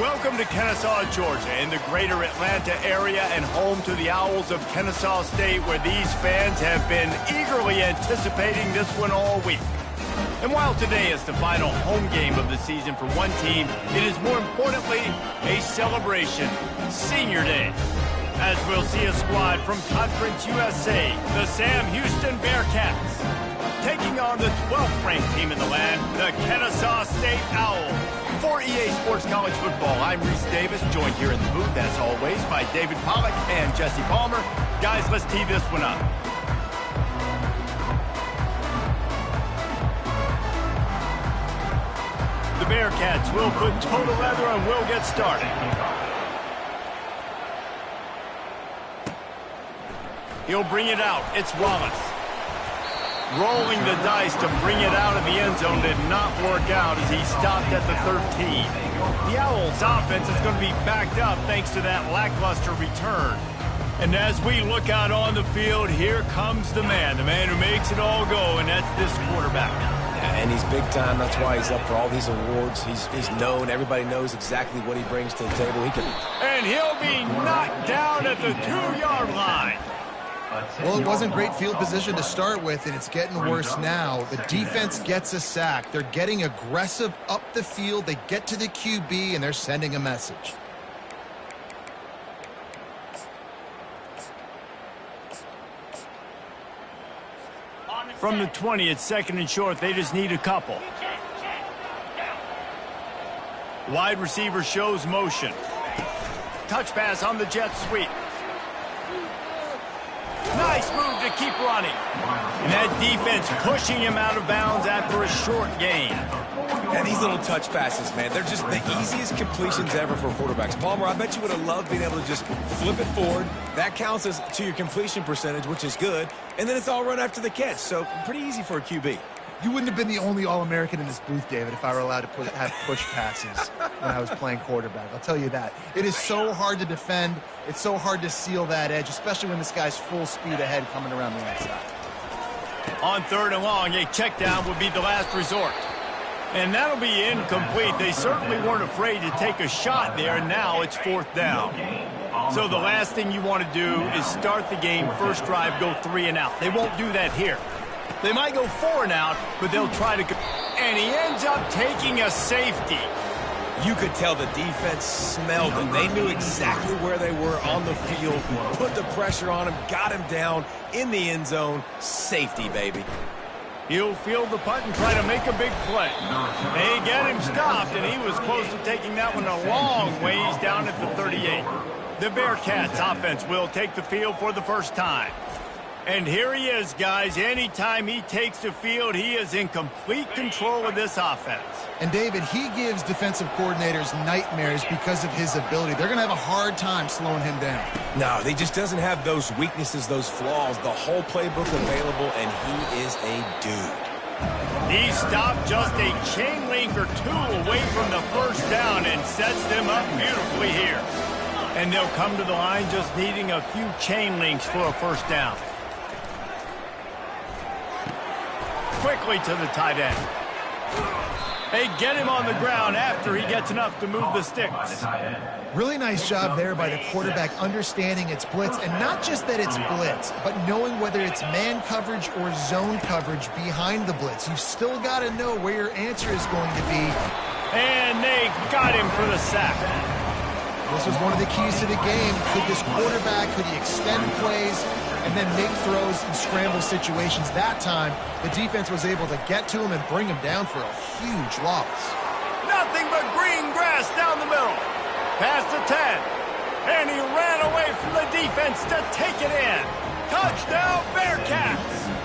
Welcome to Kennesaw, Georgia, in the greater Atlanta area and home to the Owls of Kennesaw State, where these fans have been eagerly anticipating this one all week. And while today is the final home game of the season for one team, it is more importantly a celebration, Senior Day. As we'll see a squad from Conference USA, the Sam Houston Bearcats, taking on the 12th ranked team in the land, the Kennesaw State Owls. For EA Sports College Football, I'm Reese Davis, joined here in the booth, as always, by David Pollack and Jesse Palmer. Guys, let's tee this one up. The Bearcats will put total leather and we'll get started. He'll bring it out. It's Wallace. Rolling the dice to bring it out of the end zone did not work out as he stopped at the 13. The Owls' offense is going to be backed up thanks to that lackluster return. And as we look out on the field, here comes the man who makes it all go, and that's this quarterback. Yeah, and he's big time. That's why he's up for all these awards. He's known. Everybody knows exactly what he brings to the table. And he'll be knocked down at the 2-yard line. Well, it wasn't great field position to start with, and it's getting worse now. The defense gets a sack. They're getting aggressive up the field. They get to the QB, and they're sending a message. From the 20, it's second and short. They just need a couple. Wide receiver shows motion. Touch pass on the jet sweep. Nice move to keep running. And that defense pushing him out of bounds after a short gain. And these little touch passes, man, they're just the easiest completions ever for quarterbacks. Palmer, I bet you would have loved being able to just flip it forward. That counts as to your completion percentage, which is good. And then it's all run after the catch, so pretty easy for a QB. You wouldn't have been the only All-American in this booth, David, if I were allowed to have push passes when I was playing quarterback. I'll tell you that. It is so hard to defend. It's so hard to seal that edge, especially when this guy's full speed ahead coming around the outside. On 3rd and long, a check down would be the last resort. And that'll be incomplete. They certainly weren't afraid to take a shot there, and now it's 4th down. So the last thing you want to do is start the game, first drive, go 3 and out. They won't do that here. They might go 4 and out, but they'll try to... And he ends up taking a safety. You could tell the defense smelled him. They knew exactly where they were on the field, put the pressure on him, got him down in the end zone. Safety, baby. He'll field the punt and try to make a big play. They get him stopped, and he was close to taking that one a long ways down at the 38. The Bearcats offense will take the field for the first time. And here he is, guys. Anytime he takes the field, he is in complete control of this offense. And, David, he gives defensive coordinators nightmares because of his ability. They're going to have a hard time slowing him down. No, he just doesn't have those weaknesses, those flaws, the whole playbook available, and he is a dude. He stopped just a chain link or two away from the first down and sets them up beautifully here. And they'll come to the line just needing a few chain links for a first down. Quickly to the tight end. They get him on the ground after he gets enough to move the sticks. Really nice job there by the quarterback understanding it's blitz, and not just that it's blitz, but knowing whether it's man coverage or zone coverage behind the blitz. You've still got to know where your answer is going to be. And they got him for the sack. This was one of the keys to the game. Could this quarterback, could he extend plays and then make throws in scramble situations? That time, the defense was able to get to him and bring him down for a huge loss. Nothing but green grass down the middle. Past the 10. And he ran away from the defense to take it in. Touchdown, Bearcats.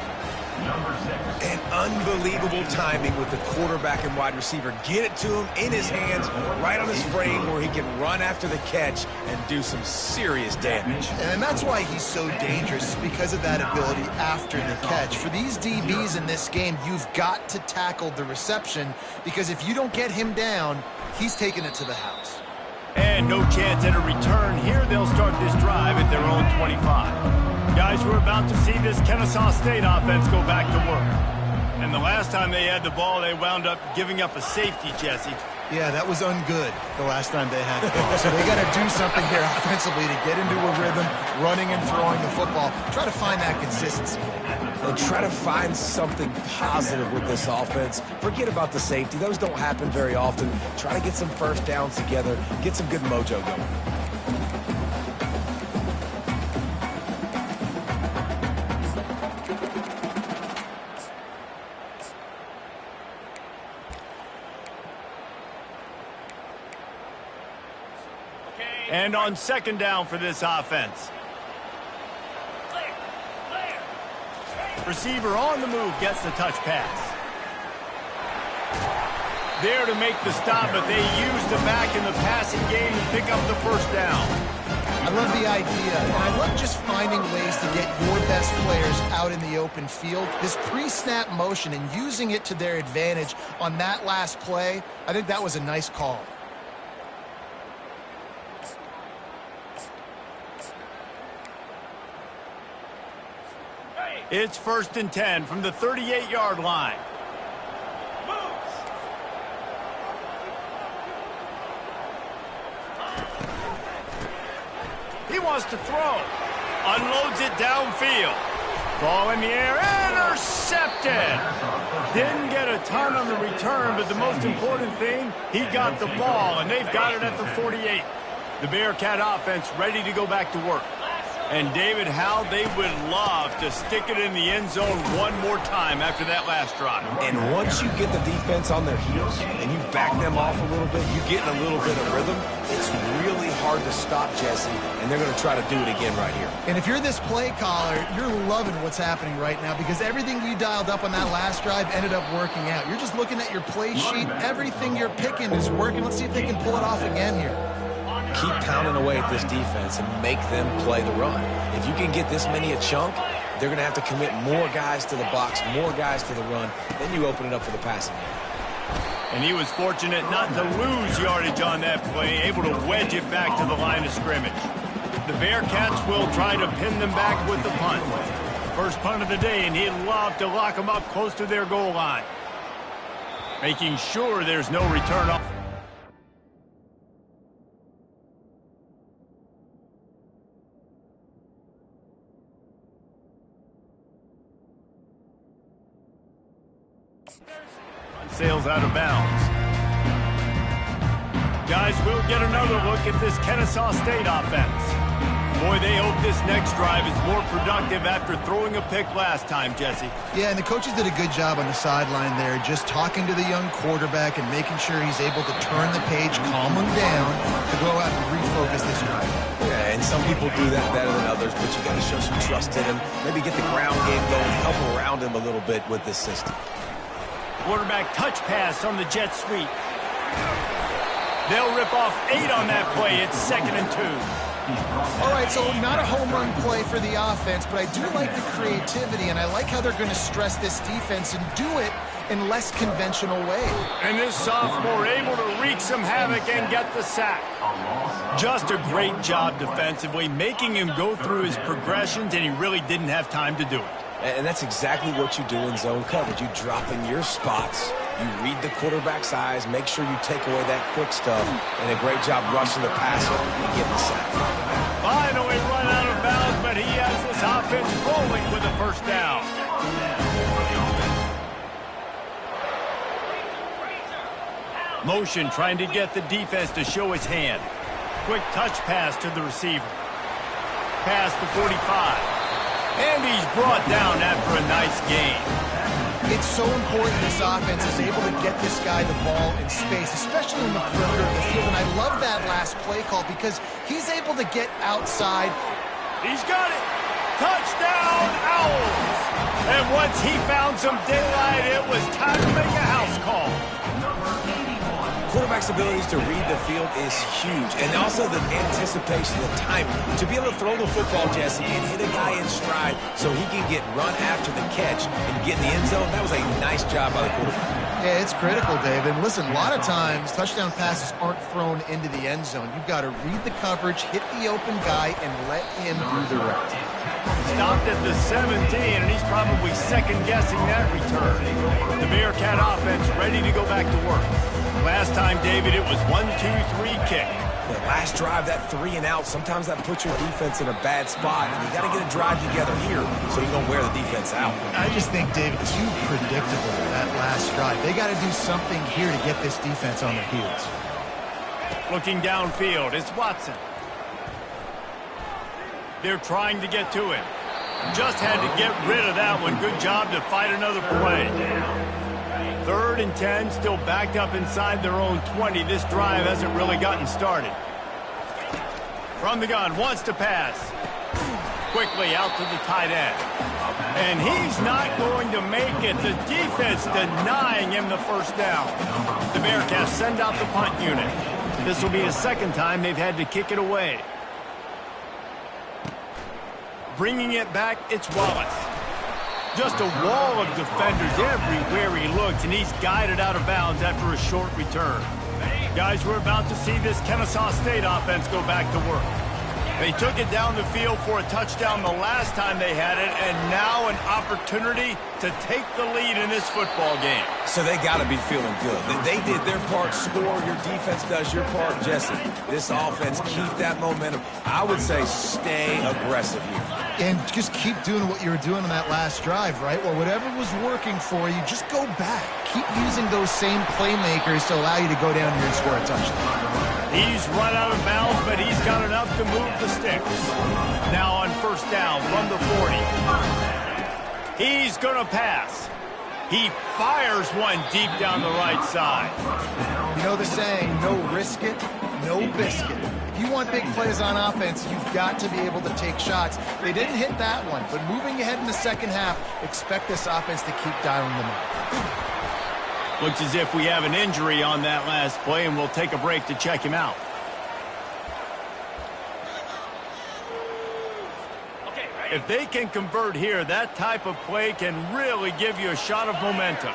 And unbelievable timing with the quarterback and wide receiver. Get it to him in his hands, right on his frame where he can run after the catch and do some serious damage. And that's why he's so dangerous, because of that ability after the catch. For these DBs in this game, you've got to tackle the reception, because if you don't get him down, he's taking it to the house. And no chance at a return here. They'll start this drive at their own 25. Guys, we're about to see this Kennesaw State offense go back to work. And the last time they had the ball, they wound up giving up a safety, Jesse. Yeah, that was ungood the last time they had the ball. So they got to do something here offensively to get into a rhythm, running and throwing the football. Try to find that consistency. And try to find something positive with this offense. Forget about the safety. Those don't happen very often. Try to get some first downs together. Get some good mojo going. And on second down for this offense. Receiver on the move gets the touch pass. There to make the stop, but they use the back in the passing game to pick up the first down. I love the idea, and I love just finding ways to get your best players out in the open field. This pre-snap motion and using it to their advantage on that last play, I think that was a nice call. It's 1st and 10 from the 38-yard line. He wants to throw. Unloads it downfield. Ball in the air. Intercepted. Didn't get a ton on the return, but the most important thing, he got the ball, and they've got it at the 48. The Bearcat offense ready to go back to work. And, David, how they would love to stick it in the end zone one more time after that last drive. And once you get the defense on their heels and you back them off a little bit, you get in a little bit of rhythm, it's really hard to stop, Jesse, and they're going to try to do it again right here. And if you're this play caller, you're loving what's happening right now because everything you dialed up on that last drive ended up working out. You're just looking at your play sheet. Everything you're picking is working. Let's see if they can pull it off again here. Keep pounding away at this defense and make them play the run. If you can get this many a chunk, they're going to have to commit more guys to the box, more guys to the run. Then you open it up for the passing game. And he was fortunate not to lose yardage on that play, able to wedge it back to the line of scrimmage. The Bearcats will try to pin them back with the punt. First punt of the day, and he'd love to lock them up close to their goal line. Making sure there's no return off. Sails out of bounds. Guys, we'll get another look at this Kennesaw State offense. Boy, they hope this next drive is more productive after throwing a pick last time, Jesse. Yeah, and the coaches did a good job on the sideline there, just talking to the young quarterback and making sure he's able to turn the page, calm him down, to go out and refocus this drive. Yeah, and some people do that better than others, but you got to show some trust in him. Maybe get the ground game going, help around him a little bit with this system. Quarterback touch pass on the jet sweep. They'll rip off 8 on that play. It's 2nd and 2. All right, so not a home run play for the offense, but I do like the creativity, and I like how they're going to stress this defense and do it in less conventional way. And this sophomore able to wreak some havoc and get the sack. Just a great job defensively, making him go through his progressions, and he really didn't have time to do it. And that's exactly what you do in zone coverage. You drop in your spots, you read the quarterback's eyes, make sure you take away that quick stuff, and a great job rushing the passer and getting the sack. Finally run out of bounds, but he has this offense rolling with a first down. Motion trying to get the defense to show his hand. Quick touch pass to the receiver. Pass to 45. And he's brought down after a nice gain. It's so important this offense is able to get this guy the ball in space, especially in the perimeter of the field. And I love that last play call because he's able to get outside. He's got it. Touchdown, Owls. And once he found some daylight, it was time to make a house call. Quarterback's abilities to read the field is huge, and also the anticipation, the timing. To be able to throw the football, Jesse, and hit a guy in stride so he can get run after the catch and get in the end zone, that was a nice job by the quarterback. Yeah, it's critical, David. And listen, a lot of times touchdown passes aren't thrown into the end zone. You've got to read the coverage, hit the open guy, and let him do the rest. Stopped at the 17, and he's probably second-guessing that return. The Bearcat offense ready to go back to work. Last time, David, it was 1-2-3 kick. The last drive, that 3 and out, sometimes that puts your defense in a bad spot. And you got to get a drive together here so you don't wear the defense out. I just think, David, too predictable, that last drive. They got to do something here to get this defense on their heels. Looking downfield, it's Watson. They're trying to get to him. Just had to get rid of that one. Good job to fight another play. 3rd and 10, still backed up inside their own 20. This drive hasn't really gotten started. From the gun, wants to pass. Quickly out to the tight end. And he's not going to make it. The defense denying him the first down. The Bearcats send out the punt unit. This will be the second time they've had to kick it away. Bringing it back, it's Wallace. Just a wall of defenders everywhere he looks, and he's guided out of bounds after a short return. Guys, we're about to see this Kennesaw State offense go back to work. They took it down the field for a touchdown the last time they had it, and now an opportunity to take the lead in this football game. So they got to be feeling good. They did their part, score. Your defense does your part, Jesse. This offense, keep that momentum. I would say stay aggressive here. And just keep doing what you were doing on that last drive, right? Well, whatever was working for you, just go back. Keep using those same playmakers to allow you to go down here and score a touchdown. He's run out of bounds, but he's got enough to move the sticks. Now on first down from the 40. He's going to pass. He fires one deep down the right side. You know the saying, no risk it, no biscuit. If you want big plays on offense, you've got to be able to take shots. They didn't hit that one, but moving ahead in the second half, expect this offense to keep dialing them up. Looks as if we have an injury on that last play, and we'll take a break to check him out. If they can convert here, that type of play can really give you a shot of momentum.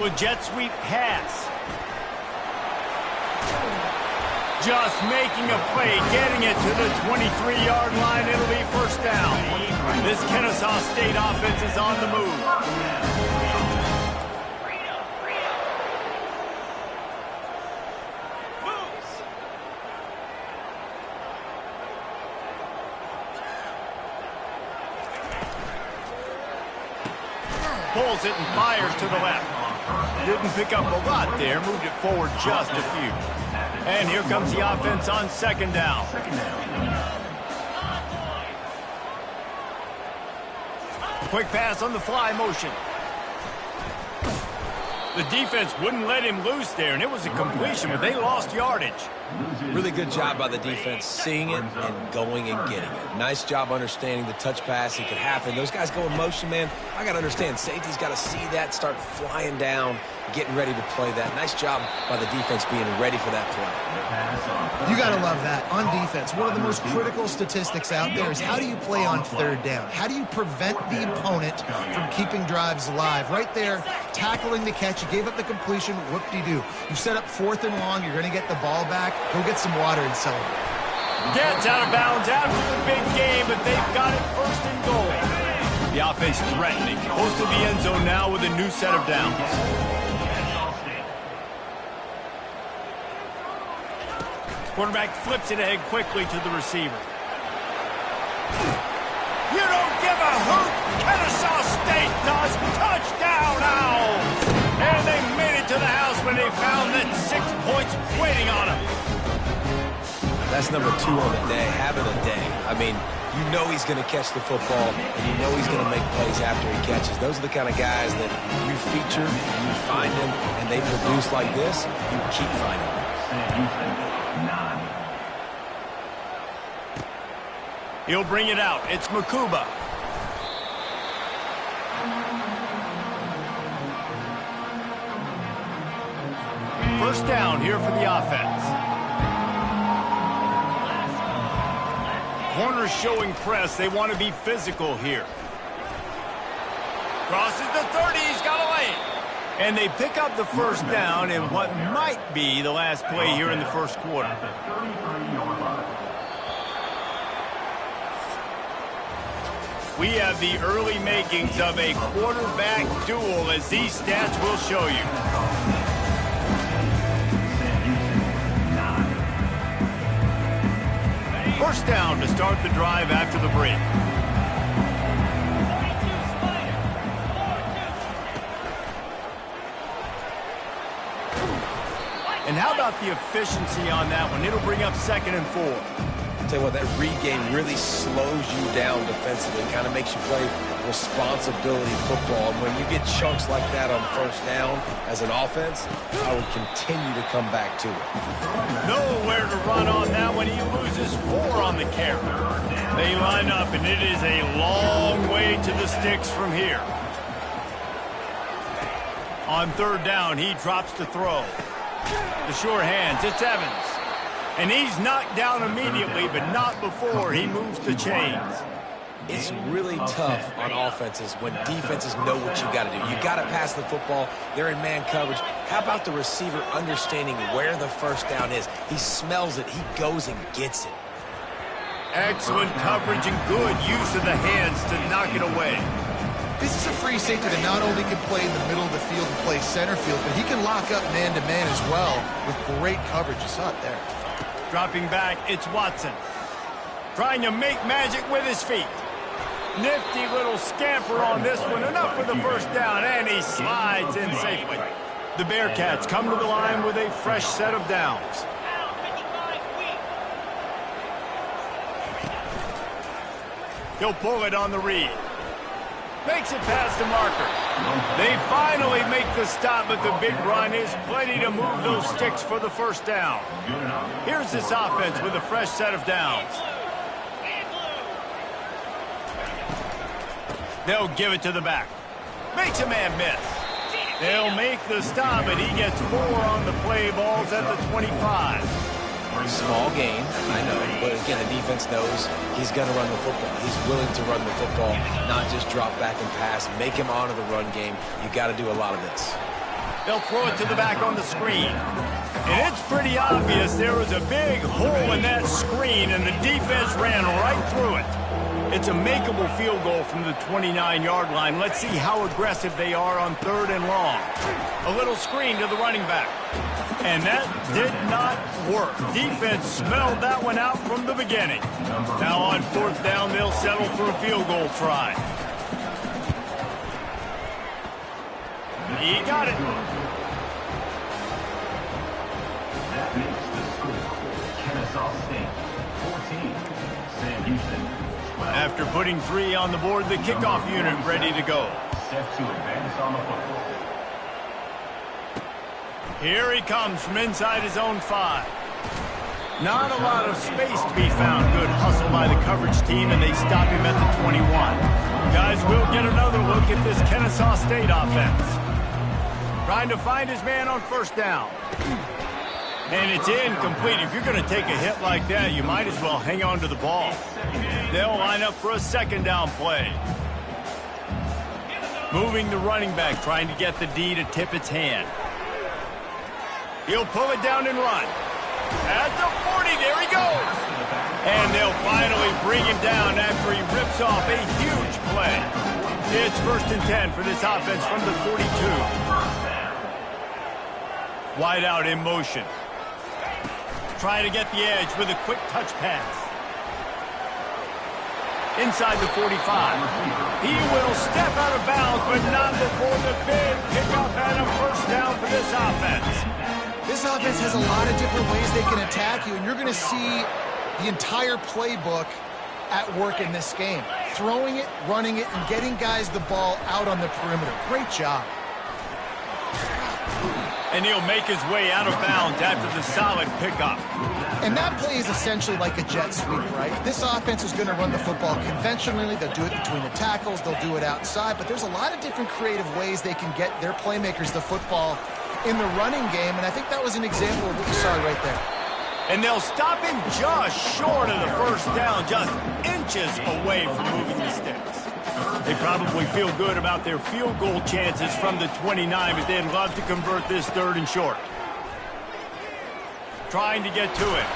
With jet sweep pass. Just making a play, getting it to the 23-yard line. It'll be first down. This Kennesaw State offense is on the move. Pulls it and fires to the left. Didn't pick up a lot there. Moved it forward just a few. And here comes the offense on second down. Quick pass on the fly motion. The defense wouldn't let him loose there, and it was a completion, but they lost yardage. Really good job by the defense, seeing it and going and getting it. Nice job understanding the touch pass. It could happen. Those guys go in motion, man. I got to understand, safety's got to see that, start flying down, getting ready to play that. Nice job by the defense being ready for that play. You got to love that. On defense, one of the most critical statistics out there is how do you play on third down? How do you prevent the opponent from keeping drives alive? Right there, tackling the catch. You gave up the completion. Whoop-de-doo. You set up 4th and long. You're going to get the ball back. Go get some water and celebrate. Gets out of bounds after the big game, but they've got it first and goal. The offense threatening. Close to the end zone now with a new set of downs. Quarterback flips it ahead quickly to the receiver. You don't give a hoot. Kennesaw State does. Touchdown, Owls. And they made it to the house when they found that 6 points waiting on them. That's number 2 on the day, having a day. I mean, you know he's going to catch the football, and you know he's going to make plays after he catches. Those are the kind of guys that you feature, and you find them, and they produce like this, you keep finding them. He'll bring it out. It's Makuba. First down here for the offense. Corners showing press. They want to be physical here. Crosses the 30. He's got a lane. And they pick up the first down in what might be the last play here in the first quarter. We have the early makings of a quarterback duel, as these stats will show you. First down to start the drive after the break. And how about the efficiency on that one? It'll bring up 2nd and 4. Tell you what, that read game really slows you down defensively, kind of makes you play responsibility football. And when you get chunks like that on first down as an offense, I would continue to come back to it. Nowhere to run on that one. He loses 4 on the carry. They line up, and it is a long way to the sticks from here. On 3rd down, he drops the throw. The sure hands, it's Evans. And he's knocked down immediately, but not before he moves the chains. It's really tough on offenses when defenses know what you got to do. You got to pass the football. They're in man coverage. How about the receiver understanding where the first down is? He smells it. He goes and gets it. Excellent coverage and good use of the hands to knock it away. This is a free safety that not only can play in the middle of the field and play center field, but he can lock up man-to-man as well with great coverage. You saw it there. Dropping back, it's Watson. Trying to make magic with his feet. Nifty little scamper on this one. Enough for the first down, and he slides in safely. The Bearcats come to the line with a fresh set of downs. He'll pull it on the read. Makes it past the marker. They finally make the stop, but the big run is plenty to move those sticks for the first down. Here's this offense with a fresh set of downs. They'll give it to the back. Makes a man miss. They'll make the stop, and he gets 4 on the play. Balls at the 25. Small gain, I know, but again, the defense knows he's going to run the football. He's willing to run the football, not just drop back and pass, make him honor the run game. You got to do a lot of this. They'll throw it to the back on the screen. And it's pretty obvious there was a big hole in that screen, and the defense ran right through it. It's a makeable field goal from the 29-yard line. Let's see how aggressive they are on 3rd and long. A little screen to the running back. And that did not work. Defense smelled that one out from the beginning. Now on 4th down, they'll settle for a field goal try. He got it. That makes the score Kennesaw State 14, Sam Houston 12. After putting 3 on the board, the kickoff unit ready to go. Set to advance on the football. Here he comes from inside his own 5. Not a lot of space to be found. Good hustle by the coverage team, and they stop him at the 21. Guys, we'll get another look at this Kennesaw State offense. Trying to find his man on 1st down. And it's incomplete. If you're going to take a hit like that, you might as well hang on to the ball. They'll line up for a 2nd down play. Moving the running back, trying to get the D to tip its hand. He'll pull it down and run. At the 40, there he goes. And they'll finally bring him down after he rips off a huge play. It's 1st and 10 for this offense from the 42. Wide out in motion. Trying to get the edge with a quick touch pass. Inside the 45. He will step out of bounds, but not before the big pickup and a 1st down for this offense. This offense has a lot of different ways they can attack you, and you're going to see the entire playbook at work in this game. Throwing it, running it, and getting guys the ball out on the perimeter. Great job. And he'll make his way out of bounds after the solid pickup. And that play is essentially like a jet sweep, right? This offense is going to run the football conventionally. They'll do it between the tackles. They'll do it outside. But there's a lot of different creative ways they can get their playmakers the football in the running game. And I think that was an example of what you saw right there. And they'll stop him just short of the 1st down, just inches away from moving the sticks. They probably feel good about their field goal chances from the 29, but they'd love to convert this 3rd and short. Trying to get to it.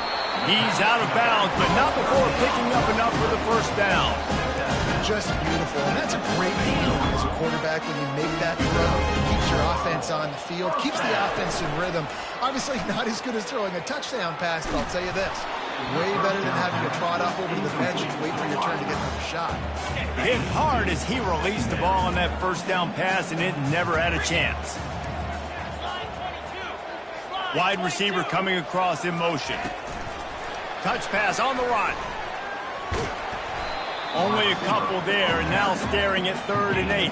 He's out of bounds, but not before picking up enough for the 1st down. just beautiful. And that's a great feeling as a quarterback when you make that throw. It keeps your offense on the field, keeps the offense in rhythm. Obviously not as good as throwing a touchdown pass, but I'll tell you this. Way better than having to trot off over to the bench and wait for your turn to get another shot. Hit hard as he released the ball on that first down pass, and it never had a chance. Wide receiver coming across in motion. Touch pass on the run. Only a couple there, and now staring at 3rd and 8.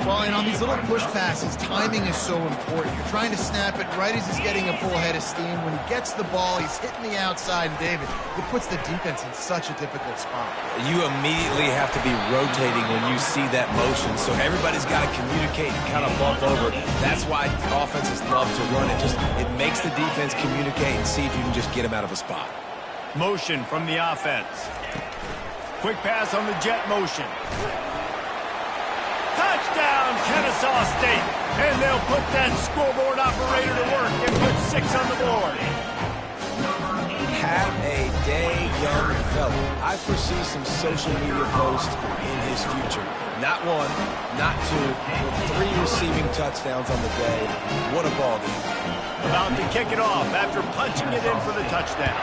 Well, and on these little push passes, timing is so important. You're trying to snap it right as he's getting a full head of steam. When he gets the ball, he's hitting the outside, and David, it puts the defense in such a difficult spot. You immediately have to be rotating when you see that motion, so everybody's got to communicate and kind of bump over. That's why offenses love to run it. It makes the defense communicate and see if you can just get him out of a spot. Motion from the offense. Quick pass on the jet motion. Touchdown, Kennesaw State. And they'll put that scoreboard operator to work and put 6 on the board. Have a day, young fella. I foresee some social media posts in his future. Not 1, not 2, 3 receiving touchdowns on the day. What a ball game. About to kick it off after punching it in for the touchdown.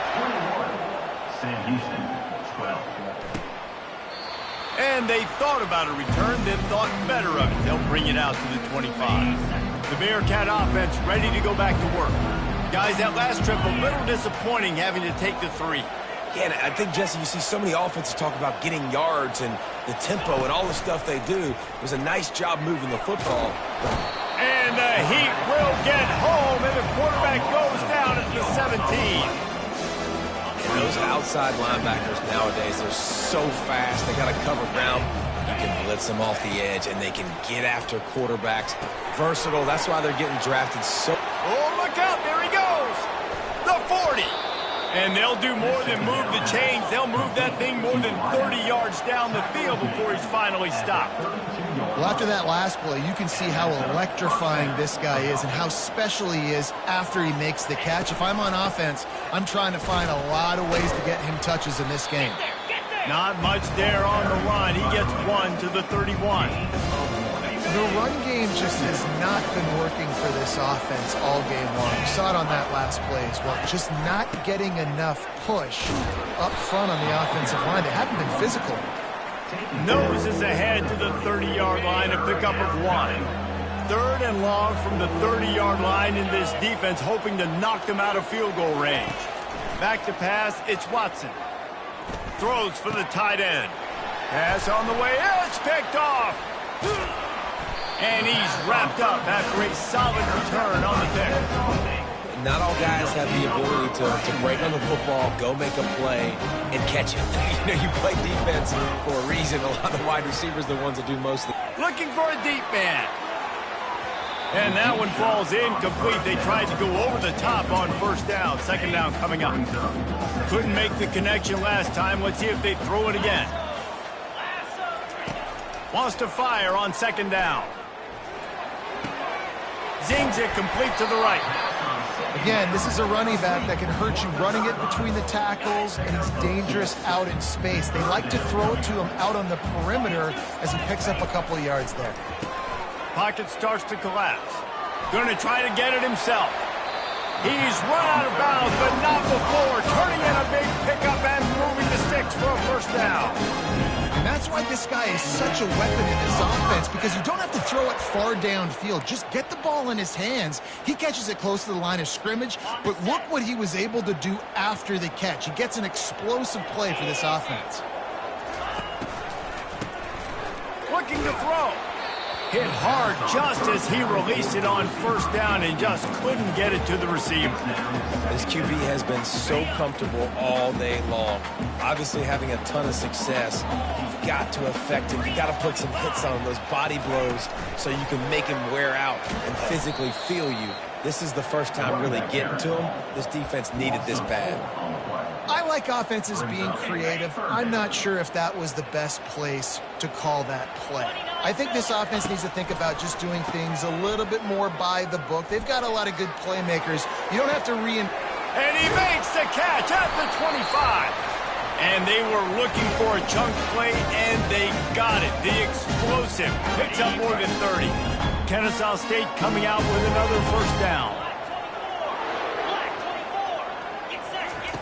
Sam Houston, 12. And they thought about a return, then thought better of it. They'll bring it out to the 25. The Bearcat offense ready to go back to work. Guys, that last trip a little disappointing having to take the 3. Yeah, and I think, Jesse, you see so many offenses talk about getting yards and the tempo and all the stuff they do. It was a nice job moving the football. And the Heat will get home, and the quarterback goes down at the 17. Those outside linebackers nowadays, they're so fast. They got to cover ground. You can blitz them off the edge, and they can get after quarterbacks. Versatile. That's why they're getting drafted so... Oh, look out. There he goes. The 40. And they'll do more than move the chains. They'll move that thing more than 30 yards down the field before he's finally stopped. Well, after that last play, you can see how electrifying this guy is and how special he is after he makes the catch. If I'm on offense, I'm trying to find a lot of ways to get him touches in this game. Not much there on the run. He gets 1 to the 31. The run game just has not been working for this offense all game long. You saw it on that last play as well. Just not getting enough push up front on the offensive line. They haven't been physical. Noses ahead to the 30-yard line, a pickup of 1. 3rd and long from the 30-yard line in this defense, hoping to knock them out of field goal range. Back to pass, it's Watson. Throws for the tight end. Pass on the way, it's picked off. And he's wrapped up after a solid return on the pick. Not all guys have the ability to break on the football, go make a play, and catch it. You know, you play defense for a reason. A lot of wide receivers are the ones that do most of it. Looking for a deep man. And that one falls incomplete. They tried to go over the top on 1st down. 2nd down coming up. Couldn't make the connection last time. Let's see if they throw it again. Wants to fire on 2nd down. Zings it complete to the right. Again, this is a running back that can hurt you running it between the tackles, and he's dangerous out in space. They like to throw it to him out on the perimeter as he picks up a couple of yards there. Pocket starts to collapse. Going to try to get it himself. He's run out of bounds, but not before. Turning in a big pickup and moving the sticks for a 1st down. And that's why this guy is such a weapon in this offense, because you don't have to throw it far downfield. Just get the ball in his hands. He catches it close to the line of scrimmage, but look what he was able to do after the catch. He gets an explosive play for this offense. Looking to throw. Hit hard just as he released it on 1st down and just couldn't get it to the receiver. This QB has been so comfortable all day long. Obviously having a ton of success. You've got to affect him. You've got to put some hits on him, those body blows, so you can make him wear out and physically feel you. This is the first time really getting to him. This defense needed this bad. I like offenses being creative. I'm not sure if that was the best place to call that play. I think this offense needs to think about just doing things a little bit more by the book. They've got a lot of good playmakers. You don't have to And he makes the catch at the 25. And they were looking for a chunk play, and they got it. The explosive picks up more than 30. Kennesaw State coming out with another first down.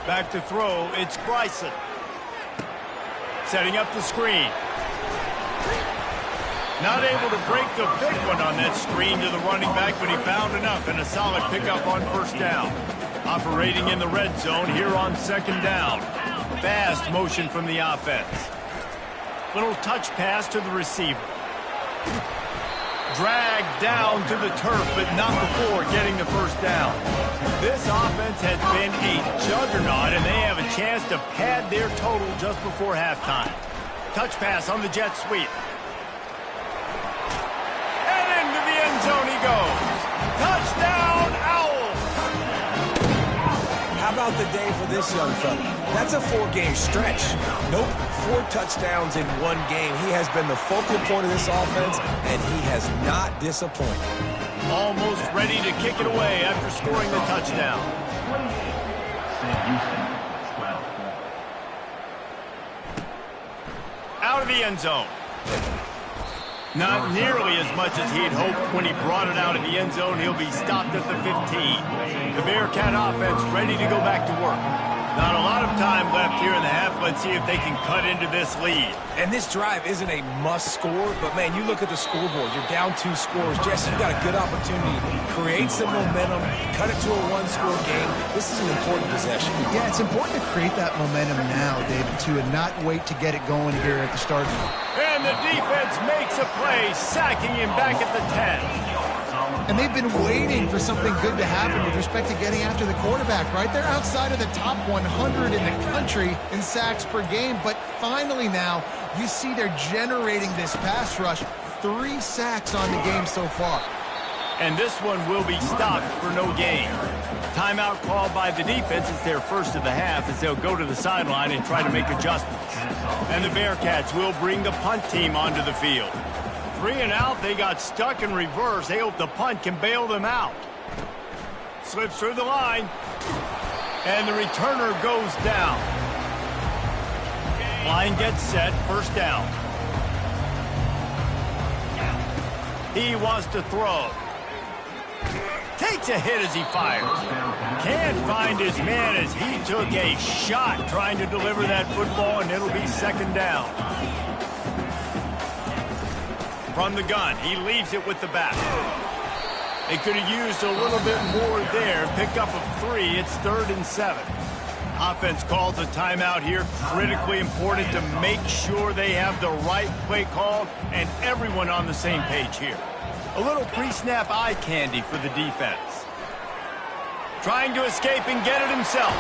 Back to throw, it's Bryson. Setting up the screen. Not able to break the big one on that screen to the running back, but he found enough and a solid pickup on first down. Operating in the red zone here on second down. Fast motion from the offense. Little touch pass to the receiver. Dragged down to the turf, but not before getting the first down. This offense has been a juggernaut, and they have a chance to pad their total just before halftime. Touch pass on the jet sweep. And into the end zone he goes. Touchdown, Owls! How about the day for this young fella? That's a 4-game stretch. Nope, 4 touchdowns in 1 game. He has been the focal point of this offense, and he has not disappointed. Almost ready to kick it away after scoring the touchdown. Sam Houston, 12. Out of the end zone. Not nearly as much as he'd hoped when he brought it out of the end zone. He'll be stopped at the 15. The Bearcat offense ready to go back to work. Not a lot of time left here in the half. Let's see if they can cut into this lead. And this drive isn't a must score, but man, you look at the scoreboard. You're down 2 scores. Jesse, you got a good opportunity. Create some momentum. Cut it to a 1-score game. This is an important possession. Yeah, it's important to create that momentum now, David, too, and not wait to get it going here at the start. And the defense makes a play, sacking him back at the 10. And they've been waiting for something good to happen with respect to getting after the quarterback, right? They're outside of the top 100 in the country in sacks per game, but finally now you see they're generating this pass rush. 3 sacks on the game so far. And this one will be stopped for no gain. Timeout called by the defense. It's their first of the half as they'll go to the sideline and try to make adjustments. And the Bearcats will bring the punt team onto the field. 3 and out, they got stuck in reverse. They hope the punt can bail them out. Slips through the line. And the returner goes down. Line gets set, first down. He wants to throw. Takes a hit as he fires. Can't find his man as he took a shot trying to deliver that football, and it'll be second down. From the gun, he leaves it with the back. They could have used a little bit more there. Pick up of 3. It's 3rd and 7. Offense calls a timeout here. Critically important to make sure they have the right play call and everyone on the same page here. A little pre-snap eye candy for the defense. Trying to escape and get it himself.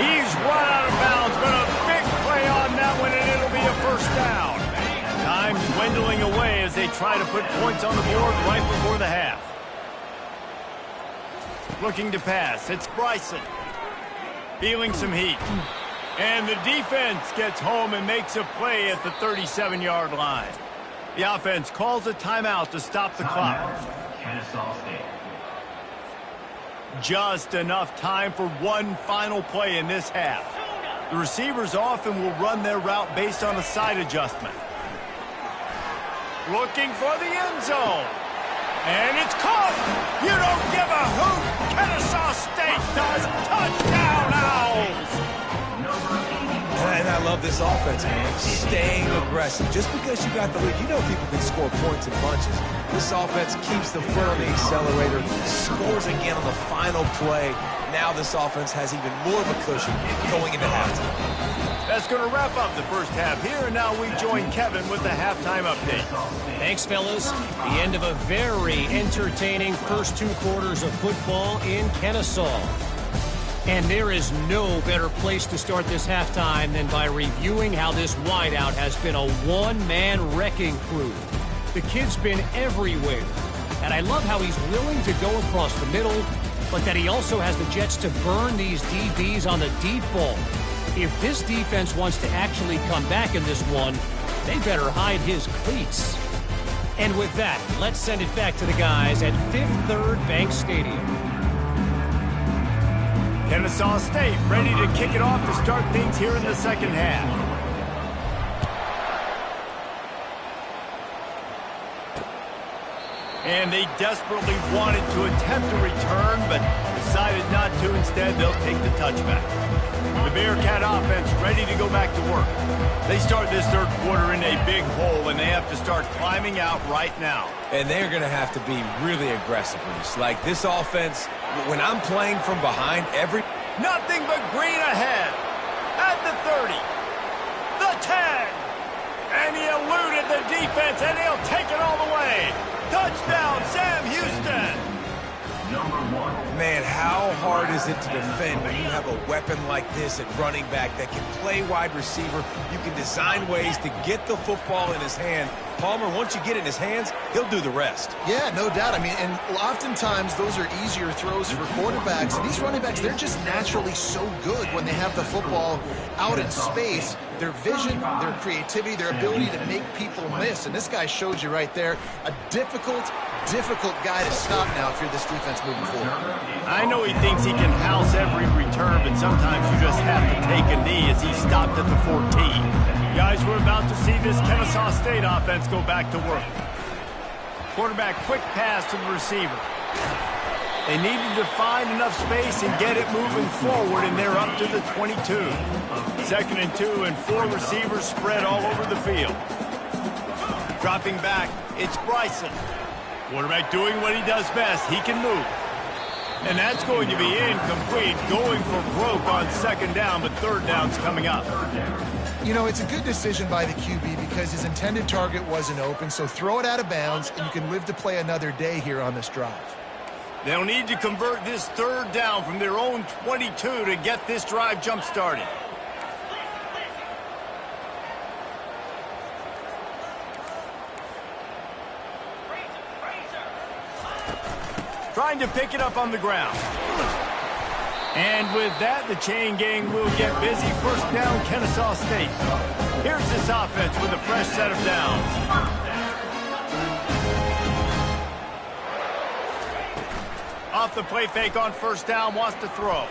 He's run out of bounds, but a big play on that one, and it'll be a first down. Time dwindling away as they try to put points on the board right before the half. Looking to pass. It's Bryson. Feeling some heat. And the defense gets home and makes a play at the 37-yard line. The offense calls a timeout to stop the clock. Kennesaw State. Just enough time for one final play in this half. The receivers often will run their route based on a side adjustment. Looking for the end zone. And it's caught. You don't give a hoot. Kennesaw State does. Touchdown, Owls. And I love this offense, man. Staying aggressive. Just because you got the lead, you know people can score points in bunches. This offense keeps the foot on the accelerator, scores again on the final play. Now this offense has even more of a cushion going into halftime. That's going to wrap up the first half here, and now we join Kevin with the halftime update. Thanks, fellas. The end of a very entertaining first 2 quarters of football in Kennesaw. And there is no better place to start this halftime than by reviewing how this wideout has been a one-man wrecking crew. The kid's been everywhere, and I love how he's willing to go across the middle, but that he also has the jets to burn these DBs on the deep ball. If this defense wants to actually come back in this one, they better hide his cleats. And with that, let's send it back to the guys at Fifth Third Bank Stadium. Kennesaw State ready to kick it off to start things here in the second half. And they desperately wanted to attempt a return, but decided not to. Instead, they'll take the touchback. The Bearcat offense ready to go back to work. They start this third quarter in a big hole, and they have to start climbing out right now. And they're going to have to be really aggressive. Like this offense, when I'm playing from behind, Nothing but green ahead. At the 30. The 10. And he eluded the defense, and he'll take it all the way. Touchdown, Sam Houston. Man, how hard is it to defend when you have a weapon like this at running back that can play wide receiver? You can design ways to get the football in his hand. Palmer, once you get it in his hands, he'll do the rest. Yeah, no doubt. I mean, and oftentimes those are easier throws for quarterbacks. And these running backs, they're just naturally so good when they have the football out in space. Their vision, their creativity, their ability to make people miss. And this guy showed you right there, a difficult guy to stop now if you're this defense moving forward. I know he thinks he can house every return, but sometimes you just have to take a knee as he stopped at the 14. Guys, we're about to see this Kennesaw State offense go back to work. Quarterback quick pass to the receiver. They needed to find enough space and get it moving forward, and they're up to the 22. 2nd and 2, and 4 receivers spread all over the field. Dropping back, it's Bryson. Quarterback doing what he does best. He can move. And that's going to be incomplete, going for broke on 2nd down, but 3rd down's coming up. You know, it's a good decision by the QB because his intended target wasn't open, so throw it out of bounds, and you can live to play another day here on this drive. They'll need to convert this 3rd down from their own 22 to get this drive jump-started. Trying to pick it up on the ground. And with that, the chain gang will get busy. 1st down, Kennesaw State. Here's this offense with a fresh set of downs. Off the play fake on 1st down, wants to throw.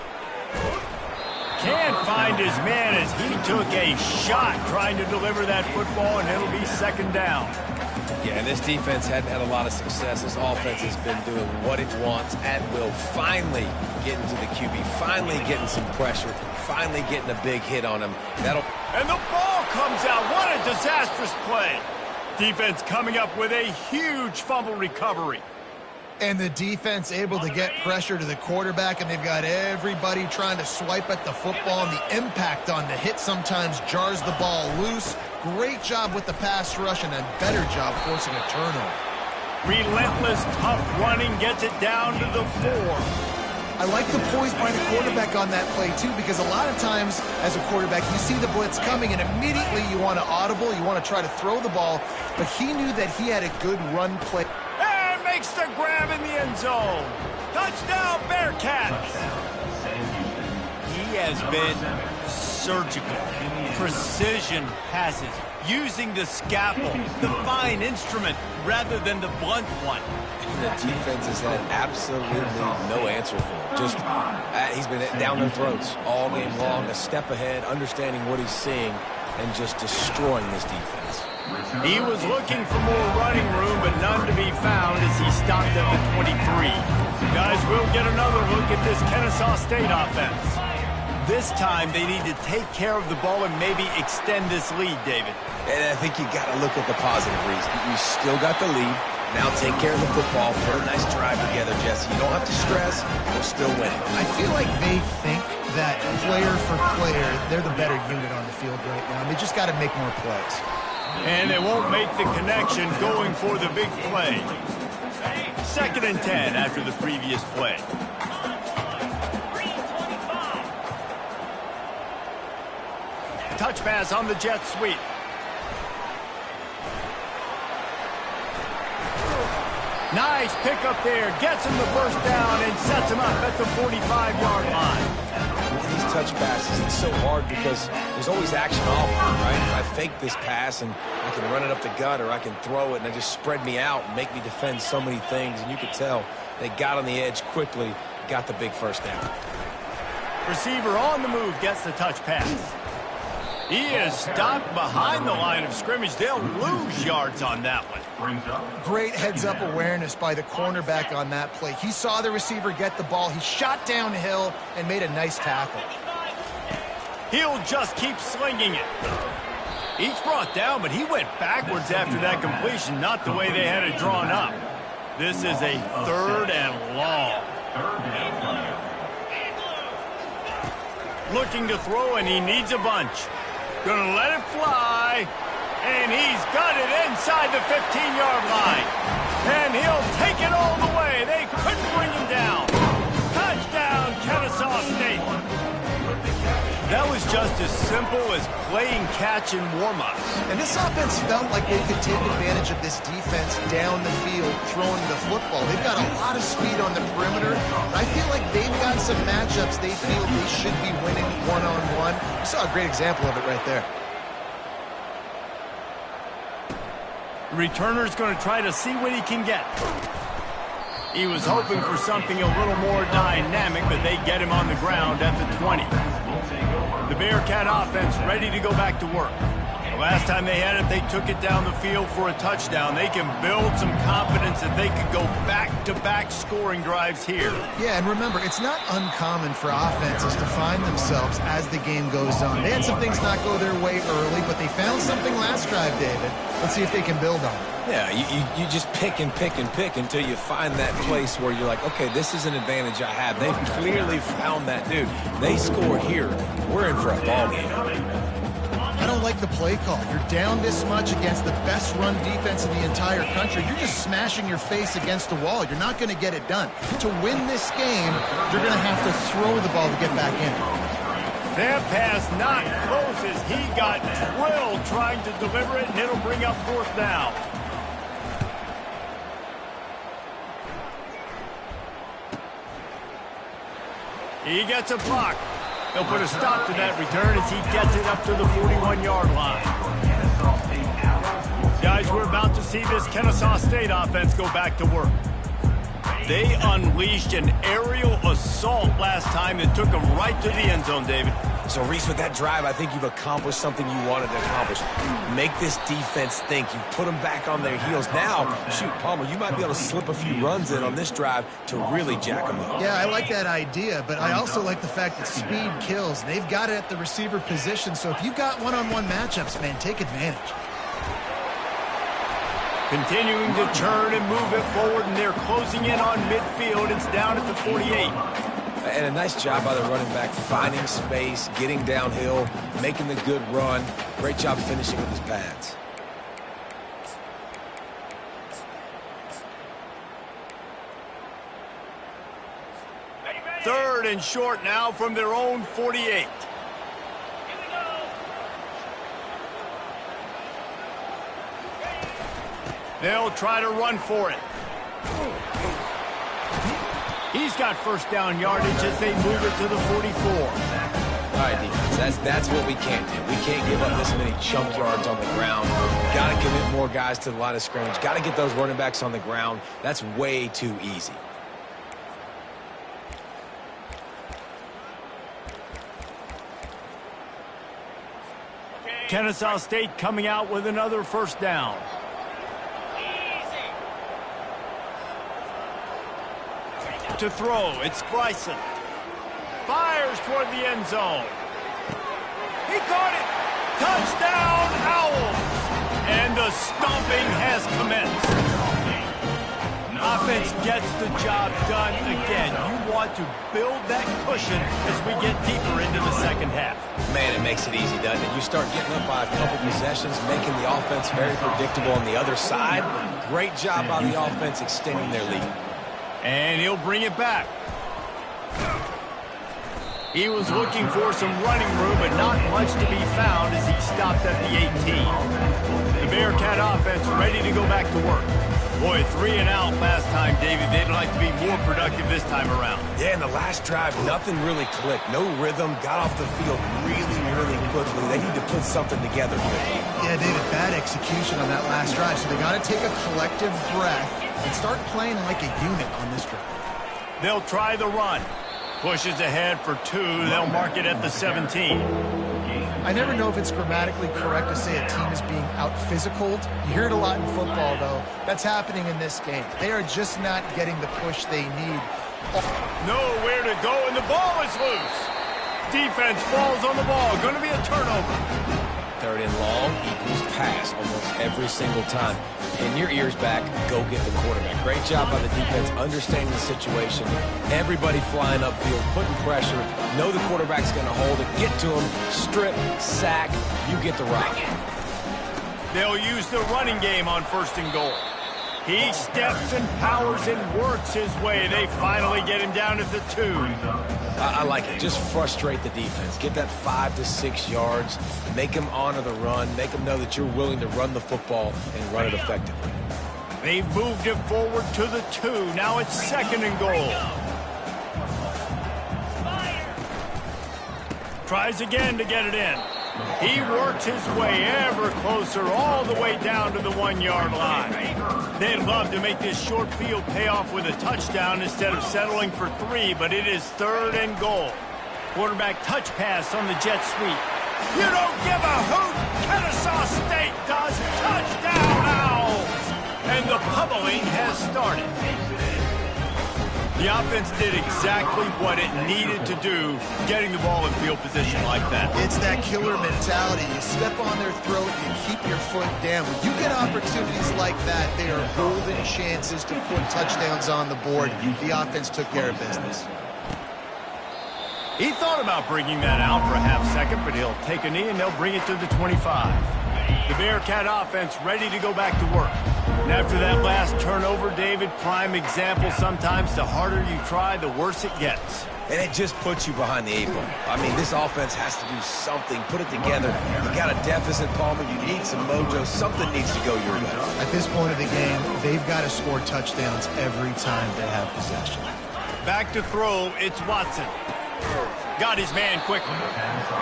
Can't find his man as he took a shot trying to deliver that football, and it'll be 2nd down. Yeah, and this defense hadn't had a lot of success. This offense has been doing what it wants at will. Finally getting to the QB, finally getting some pressure, finally getting a big hit on him. And the ball comes out. What a disastrous play. Defense coming up with a huge fumble recovery. And the defense able to get pressure to the quarterback, and they've got everybody trying to swipe at the football, and the impact on the hit sometimes jars the ball loose. Great job with the pass rush, and a better job forcing a turnover. Relentless, tough running gets it down to the 4. I like the poise by the quarterback on that play, too, because a lot of times as a quarterback, you see the blitz coming, and immediately you want to audible, you want to try to throw the ball, but he knew that he had a good run play. And makes the grab in the end zone. Touchdown, Bearcats! He has been surgical, precision passes, using the scalpel, the fine instrument, rather than the blunt one. The defense has had absolutely no answer for him. Just, he's been down their throats all game long, a step ahead, understanding what he's seeing, and just destroying this defense. He was looking for more running room, but none to be found as he stopped at the 23. Guys, we'll get another look at this Kennesaw State offense. This time, they need to take care of the ball and maybe extend this lead, David. And I think you got to look at the positive reason. You still got the lead. Now take care of the football. Put a nice drive together, Jesse. You don't have to stress. We're still winning. I feel like they think that player for player, they're the better unit on the field right now. They just got to make more plays. And they won't make the connection going for the big play. 2nd and 10 after the previous play. Touch pass on the jet sweep. Nice pickup there. Gets him the 1st down and sets him up at the 45-yard line. With these touch passes, it's so hard because there's always action off, right? If I fake this pass and I can run it up the gut, or I can throw it and it just spread me out and make me defend so many things. And you could tell they got on the edge quickly, got the big 1st down. Receiver on the move gets the touch pass. He is stopped behind the line of scrimmage. They'll lose yards on that one. Great heads-up awareness by the cornerback on that play. He saw the receiver get the ball. He shot downhill and made a nice tackle. He'll just keep slinging it. He's brought down, but he went backwards after that completion, not the way they had it drawn up. This is a 3rd and long. Looking to throw, and he needs a bunch. Gonna let it fly, and he's got it inside the 15-yard line. And he'll take it all the way. They couldn't bring him down. Touchdown, Kennesaw State. That was just as simple as playing catch in warm-ups. And this offense felt like they could take advantage of this defense down the field, throwing the football. They've got a lot of speed on the perimeter. I feel like they've got some matchups they feel they should be winning one-on-one. You saw a great example of it right there. The returner's going to try to see what he can get. He was hoping for something a little more dynamic, but they get him on the ground at the 20. The Bearcat offense ready to go back to work. The last time they had it, they took it down the field for a touchdown. They can build some confidence that they could go back-to-back scoring drives here. Yeah, and remember, it's not uncommon for offenses to find themselves as the game goes on. They had some things not go their way early, but they found something last drive, David. Let's see if they can build on it. Yeah, you just pick and pick and pick until you find that place where you're like, okay, this is an advantage I have. They've clearly found that, dude. They score here. We're in for a ball game. I don't like the play call. You're down this much against the best run defense in the entire country. You're just smashing your face against the wall. You're not going to get it done. To win this game, you're going to have to throw the ball to get back in. That pass not close as he got drilled trying to deliver it, and it'll bring up 4th down. He gets a block. He'll put a stop to that return as he gets it up to the 41-yard line. Guys, we're about to see this Kennesaw State offense go back to work. They unleashed an aerial assault last time that took them right to the end zone, David. So, Reese, with that drive, I think you've accomplished something you wanted to accomplish. Make this defense think. You put them back on their heels. Now, shoot, Palmer, you might be able to slip a few runs in on this drive to really jack them up. Yeah, I like that idea, but I also like the fact that speed kills. They've got it at the receiver position, so if you've got one-on-one matchups, man, take advantage. Continuing to turn and move it forward, and they're closing in on midfield. It's down at the 48. And a nice job by the running back, finding space, getting downhill, making the good run. Great job finishing with his pads. Third and short now from their own 48. They'll try to run for it. He's got 1st down yardage as they move it to the 44. All right, defense, that's what we can't do. We can't give up this many chunk yards on the ground. Got to commit more guys to the line of scrimmage. Got to get those running backs on the ground. That's way too easy. Kennesaw State coming out with another 1st down. To throw, it's Bryson. Fires toward the end zone. He caught it. Touchdown, Owls. And the stomping has commenced. Offense gets the job done again. You want to build that cushion as we get deeper into the 2nd half. Man, it makes it easy, doesn't it? You start getting up by a couple possessions, making the offense very predictable on the other side. Great job by the offense extending their lead. And he'll bring it back. He was looking for some running room, but not much to be found as he stopped at the 18. The Bearcat offense ready to go back to work. Boy, 3 and out last time, David. They'd like to be more productive this time around. Yeah, in the last drive, nothing really clicked. No rhythm, got off the field really quickly. They need to put something together here. Yeah, David, bad execution on that last drive, so they got to take a collective breath and start playing like a unit on this drive. They'll try the run. Pushes ahead for 2. They'll mark it at the 17. I never know if it's grammatically correct to say a team is being out-physicaled. You hear it a lot in football, though. That's happening in this game. They are just not getting the push they need. Nowhere to go, and the ball is loose. Defense falls on the ball. Going to be a turnover. 3rd and long equals pass almost every single time. Pin your ears back, go get the quarterback. Great job by the defense understanding the situation. Everybody flying upfield, putting pressure. Know the quarterback's going to hold it. Get to him, strip, sack. You get the rock. They'll use the running game on 1st and goal. He steps and powers and works his way. They finally get him down at the 2. I like it. Just frustrate the defense. Get that 5 to 6 yards. Make them honor the run. Make them know that you're willing to run the football and run it effectively. They've moved it forward to the 2. Now it's 2nd and goal. Tries again to get it in. He works his way ever closer all the way down to the 1-yard line. They'd love to make this short field pay off with a touchdown instead of settling for 3, but it is 3rd and goal. Quarterback touch pass on the jet sweep. You don't give a hoot! Kennesaw State does. Touchdown, Owls! And the pummeling has started. The offense did exactly what it needed to do, getting the ball in field position like that. It's that killer mentality. You step on their throat, you keep your foot down. When you get opportunities like that, they are golden chances to put touchdowns on the board. The offense took care of business. He thought about bringing that out for a half second, but he'll take a knee and they'll bring it to the 25. The Bearcat offense ready to go back to work. And after that last turnover, David, prime example, sometimes the harder you try, the worse it gets. And it just puts you behind the 8 ball. I mean, this offense has to do something. Put it together. You got a deficit, Palmer. You need some mojo. Something needs to go your way. At this point of the game, they've got to score touchdowns every time they have possession. Back to throw, it's Watson. Got his man quickly.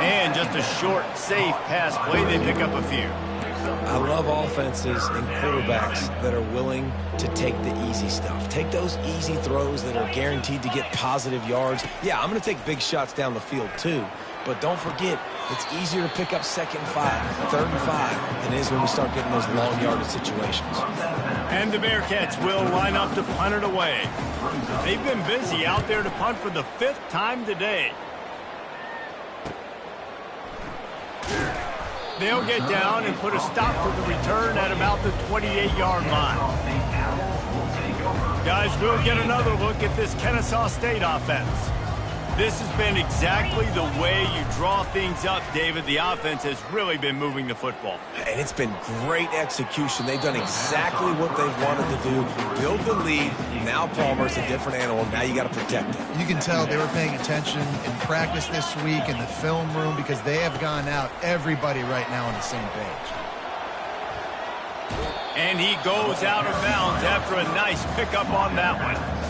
And just a short, safe pass play. They pick up a few. I love offenses and quarterbacks that are willing to take the easy stuff. Take those easy throws that are guaranteed to get positive yards. Yeah, I'm going to take big shots down the field too. But don't forget, it's easier to pick up 2nd and 5, 3rd and 5 than it is when we start getting those long yardage situations. And the Bearcats will line up to punt it away. They've been busy out there to punt for the 5th time today. They'll get down and put a stop for the return at about the 28-yard line. Guys, we'll get another look at this Kennesaw State offense. This has been exactly the way you draw things up, David. The offense has really been moving the football. And it's been great execution. They've done exactly what they've wanted to do. Build the lead. Now Palmer's a different animal. Now you got to protect him. You can tell they were paying attention in practice this week in the film room because they have gone out, everybody right now on the same page. And he goes out of bounds after a nice pickup on that one.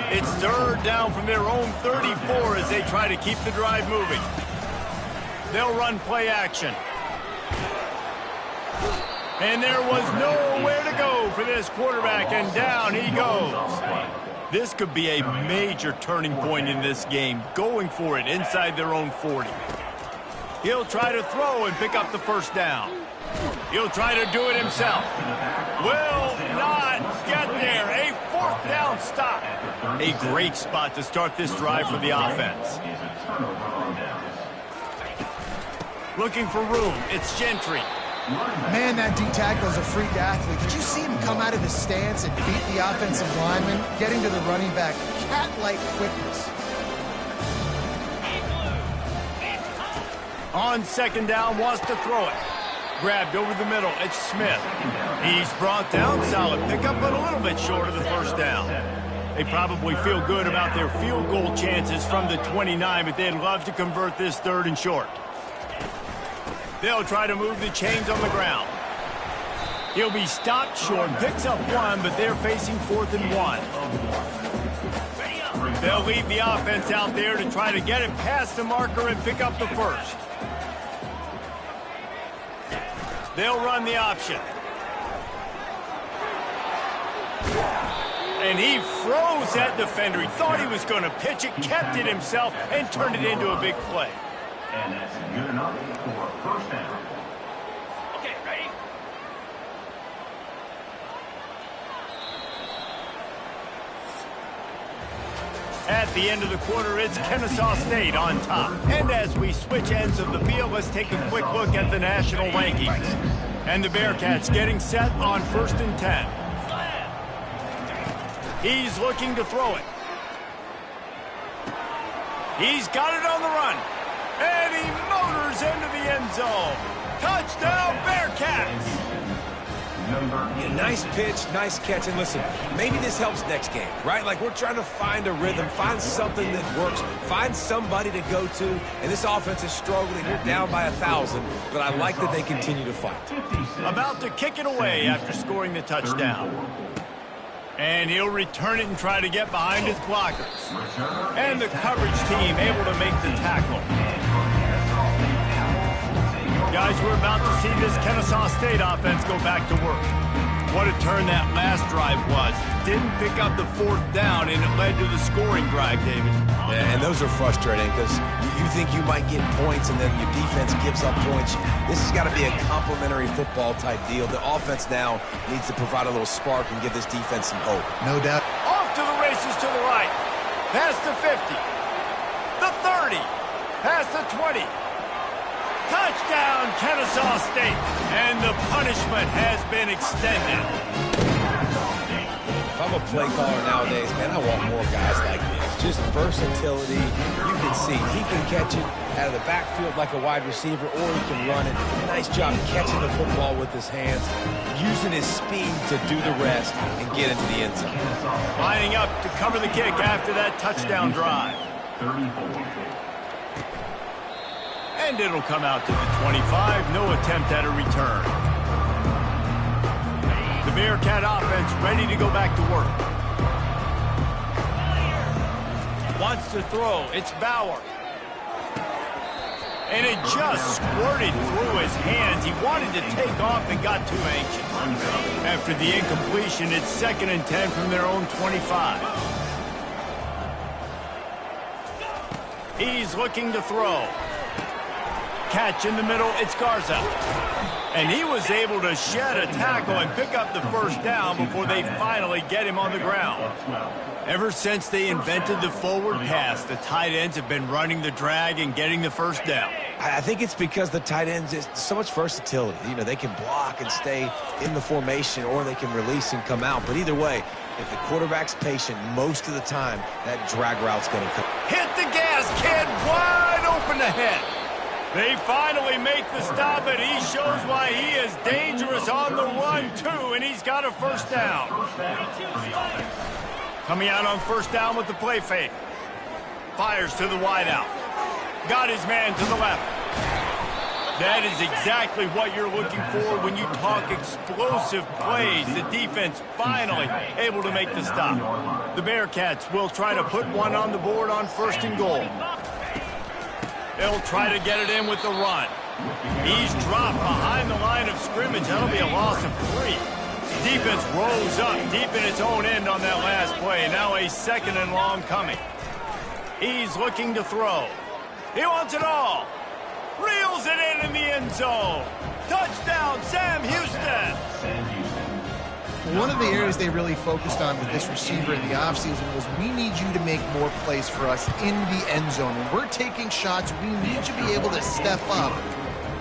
It's 3rd down from their own 34 as they try to keep the drive moving. They'll run play action. And there was nowhere to go for this quarterback, and down he goes. This could be a major turning point in this game, going for it inside their own 40. He'll try to throw and pick up the 1st down. He'll try to do it himself. Will not get there. A 4th down stop. A great spot to start this drive for the offense. Looking for room. It's Gentry. Man, that D tackle is a freak athlete. Did you see him come out of his stance and beat the offensive lineman, getting to the running back? Cat-like quickness. On 2nd down, wants to throw it. Grabbed over the middle. It's Smith. He's brought down. Solid pickup, but a little bit short of the 1st down. They probably feel good about their field goal chances from the 29, but they'd love to convert this 3rd and short. They'll try to move the chains on the ground. He'll be stopped short, picks up 1, but they're facing 4th and 1. They'll leave the offense out there to try to get it past the marker and pick up the 1st. They'll run the option. And he froze that defender. He thought he was going to pitch it, kept it himself, and turned it into a big play. And that's good enough for a first down. Okay, ready? At the end of the quarter, it's Kennesaw State on top. And as we switch ends of the field, let's take a quick look at the national rankings. And the Bearcats getting set on 1st and 10. He's looking to throw it. He's got it on the run. And he motors into the end zone. Touchdown, Bearcats! Yeah, nice pitch, nice catch. And listen, maybe this helps next game, right? Like, we're trying to find a rhythm, find something that works, find somebody to go to. And this offense is struggling. You're down by 1,000, but I like that they continue to fight. About to kick it away after scoring the touchdown. And he'll return it and try to get behind his blockers. And the coverage team able to make the tackle. Guys, we're about to see this Kennesaw State offense go back to work. What a turn that last drive was. Didn't pick up the 4th down, and it led to the scoring drive, David. Yeah, and those are frustrating because you think you might get points and then your defense gives up points. This has got to be a complementary football type deal. The offense now needs to provide a little spark and give this defense some hope. No doubt. Off to the races to the right. Past the 50. The 30. Past the 20. Touchdown, Kennesaw State. And the punishment has been extended. If I'm a play caller nowadays, man, I want more guys like this. Just versatility. You can see he can catch it out of the backfield like a wide receiver, or he can run it. Nice job catching the football with his hands, using his speed to do the rest and get into the end zone. Lining up to cover the kick after that touchdown drive. 34. And it'll come out to the 25. No attempt at a return. The Bearcat offense ready to go back to work. Wants to throw. It's Bauer. And it just squirted through his hands. He wanted to take off and got too anxious. After the incompletion, it's 2nd and 10 from their own 25. He's looking to throw. Catch in the middle, it's Garza. And he was able to shed a tackle and pick up the 1st down before they finally get him on the ground. Ever since they invented the forward pass, the tight ends have been running the drag and getting the 1st down. I think it's because the tight ends is so much versatility. You know, they can block and stay in the formation, or they can release and come out. But either way, if the quarterback's patient most of the time, that drag route's going to come. Hit the gas, kid, wide open ahead. They finally make the stop, and he shows why he is dangerous on the run, too, and he's got a 1st down. Coming out on 1st down with the play fake. Fires to the wideout. Got his man to the left. That is exactly what you're looking for when you talk explosive plays. The defense finally able to make the stop. The Bearcats will try to put one on the board on 1st and goal. They'll try to get it in with the run. He's dropped behind the line of scrimmage. That'll be a loss of 3. Defense rolls up deep in its own end on that last play. Now a 2nd and long coming. He's looking to throw. He wants it all. Reels it in the end zone. Touchdown, Sam Houston. One of the areas they really focused on with this receiver in the offseason was, we need you to make more plays for us in the end zone. When we're taking shots, we need you to be able to step up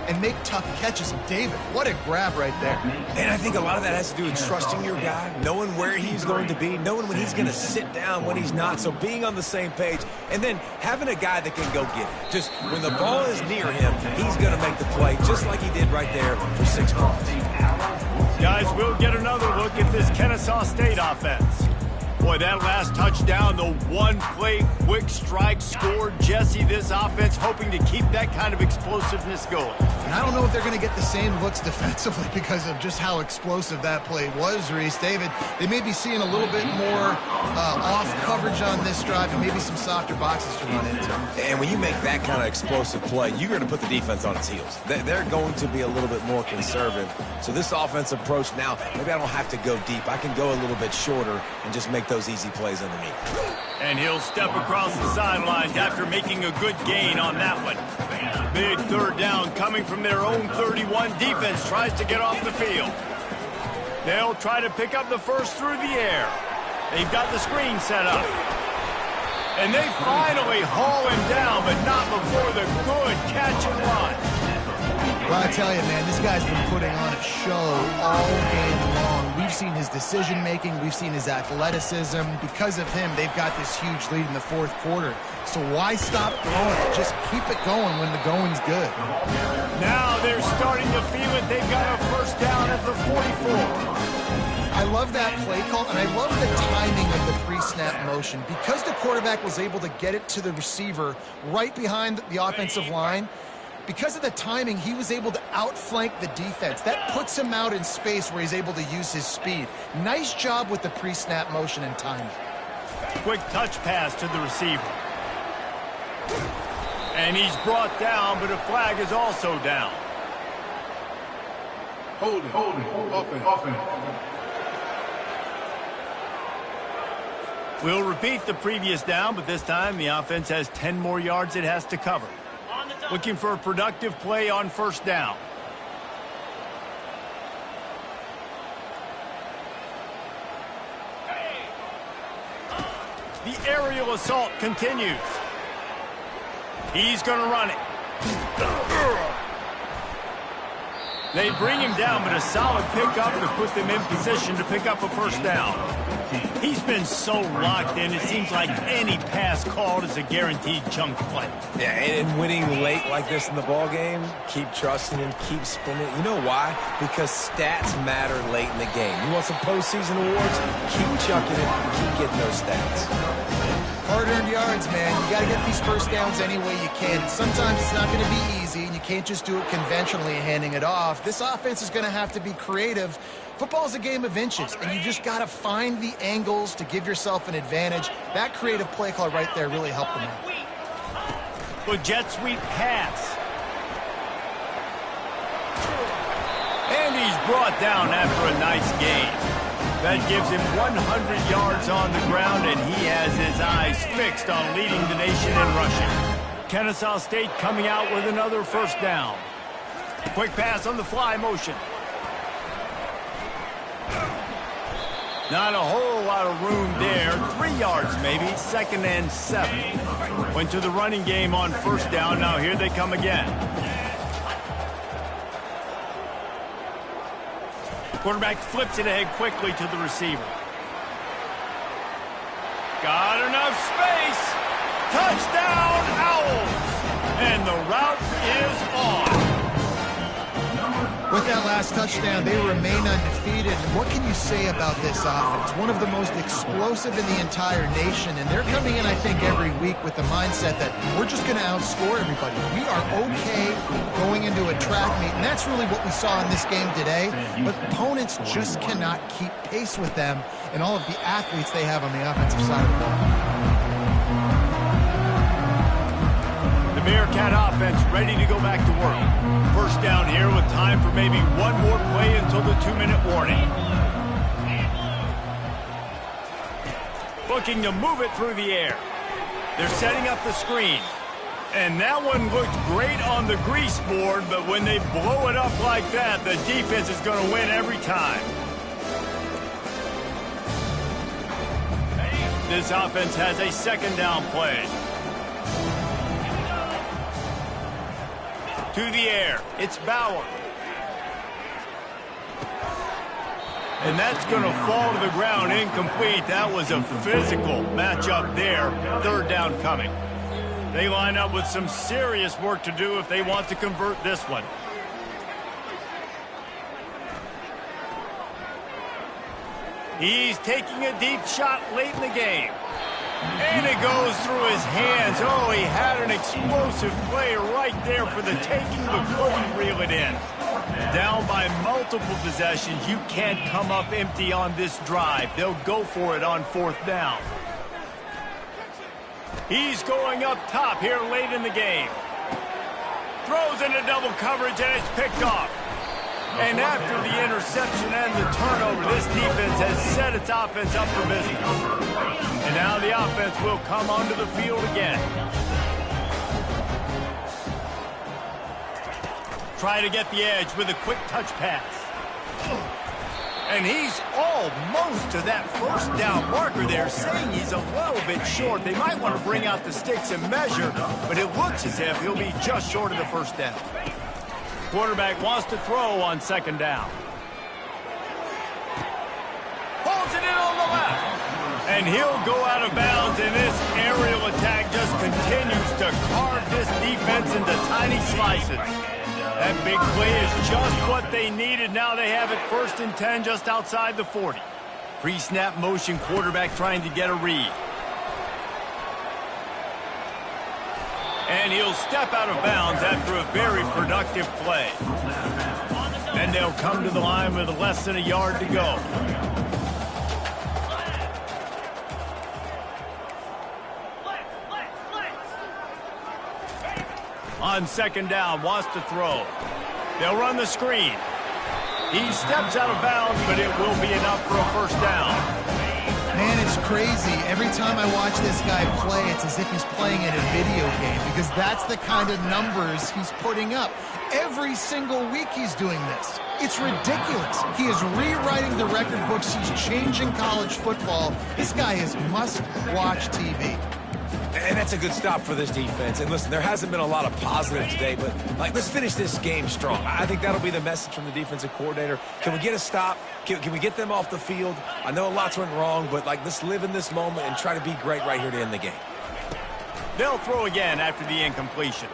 and make tough catches. And David, what a grab right there. And I think a lot of that has to do with trusting your guy, knowing where he's going to be, knowing when he's going to sit down, when he's not. So being on the same page, and then having a guy that can go get it. Just when the ball is near him, he's going to make the play, just like he did right there for 6 points. Guys, we'll get another look at this Kennesaw State offense. Boy, Boy, that last touchdown, the one-play quick strike scored. Jesse, this offense hoping to keep that kind of explosiveness going. And I don't know if they're going to get the same looks defensively because of just how explosive that play was, Reese. David, they may be seeing a little bit more off coverage on this drive and maybe some softer boxes to run into. And when you make that kind of explosive play, you're going to put the defense on its heels. They're going to be a little bit more conservative. So this offensive approach now, maybe I don't have to go deep. I can go a little bit shorter and just make those easy plays underneath. And he'll step across the sidelines after making a good gain on that one. Big third down coming from their own 31. Defense tries to get off the field. They'll try to pick up the first through the air. They've got the screen set up. And they finally haul him down, but not before the good catch and run. Well, I tell you, man, this guy's been putting on a show all game long. We've seen his decision-making. We've seen his athleticism. Because of him, they've got this huge lead in the fourth quarter. So why stop going? Just keep it going when the going's good. Now they're starting to feel it. They've got a first down at the 44. I love that play call, and I love the timing of the pre-snap motion. Because the quarterback was able to get it to the receiver right behind the offensive line, because of the timing, he was able to outflank the defense. That puts him out in space where he's able to use his speed. Nice job with the pre-snap motion and timing. Quick touch pass to the receiver. And he's brought down, but a flag is also down. Holding, offense. We'll repeat the previous down, but this time the offense has 10 more yards it has to cover. Looking for a productive play on first down. The aerial assault continues. He's going to run it. They bring him down, but a solid pickup to put them in position to pick up a first down. He's been so locked in, it seems like any pass called is a guaranteed chunk play. Yeah, and winning late like this in the ball game, keep trusting him, keep spinning. You know why? Because stats matter late in the game. You want some postseason awards? Keep chucking it, keep getting those stats. Hard-earned yards, man. You got to get these first downs any way you can. And sometimes it's not going to be easy, and you can't just do it conventionally handing it off. This offense is going to have to be creative. Football is a game of inches, and you just got to find the angles to give yourself an advantage. That creative play call right there really helped them out. Good jet sweep pass. And he's brought down after a nice gain. That gives him 100 yards on the ground, and he has his eyes fixed on leading the nation in rushing. Kennesaw State coming out with another first down. Quick pass on the fly motion. Not a whole lot of room there. 3 yards maybe, 2nd and 7. Went to the running game on first down. Now here they come again. Quarterback flips it ahead quickly to the receiver. Got enough space. Touchdown, Owls. And the route is on. With that last touchdown, they remain undefeated. And what can you say about this offense? One of the most explosive in the entire nation. And they're coming in, I think, every week with the mindset that we're just going to outscore everybody. We are okay going into a track meet. And that's really what we saw in this game today. But opponents just cannot keep pace with them and all of the athletes they have on the offensive side of the ball. The Bearcat offense ready to go back to work. First down here with time for maybe one more play until the 2-minute warning. Looking to move it through the air. They're setting up the screen. And that one looked great on the grease board, but when they blow it up like that, the defense is going to win every time. This offense has a 2nd down play. To the air, it's Bauer. And that's going to fall to the ground incomplete. That was a physical matchup there. 3rd down coming. They line up with some serious work to do if they want to convert this one. He's taking a deep shot late in the game. And it goes through his hands. Oh, he had an explosive play right there for the taking, but couldn't reel it in. Down by multiple possessions, you can't come up empty on this drive. They'll go for it on 4th down. He's going up top here late in the game. Throws into double coverage, and it's picked off. And after the interception and the turnover, this defense has set its offense up for business. And now the offense will come onto the field again. Try to get the edge with a quick touch pass. And he's almost to that 1st down marker there, saying he's a little bit short. They might want to bring out the sticks and measure, but it looks as if he'll be just short of the 1st down. Quarterback wants to throw on 2nd down. Holds it in on the left. And he'll go out of bounds, and this aerial attack just continues to carve this defense into tiny slices. That big play is just what they needed. Now they have it 1st and 10 just outside the 40. Pre-snap motion, quarterback trying to get a read. And he'll step out of bounds after a very productive play. And they'll come to the line with less than a yard to go. On 2nd down, wants to throw. They'll run the screen. He steps out of bounds, but it will be enough for a 1st down. Man, it's crazy. Every time I watch this guy play, it's as if he's playing in a video game because that's the kind of numbers he's putting up. Every single week he's doing this. It's ridiculous. He is rewriting the record books. He's changing college football. This guy is must-watch TV. And that's a good stop for this defense. And listen, there hasn't been a lot of positive today, but let's finish this game strong. I think that'll be the message from the defensive coordinator. Can we get a stop? Can we get them off the field? I know lots went wrong, but let's live in this moment and try to be great right here to end the game. They'll throw again after the incompletion.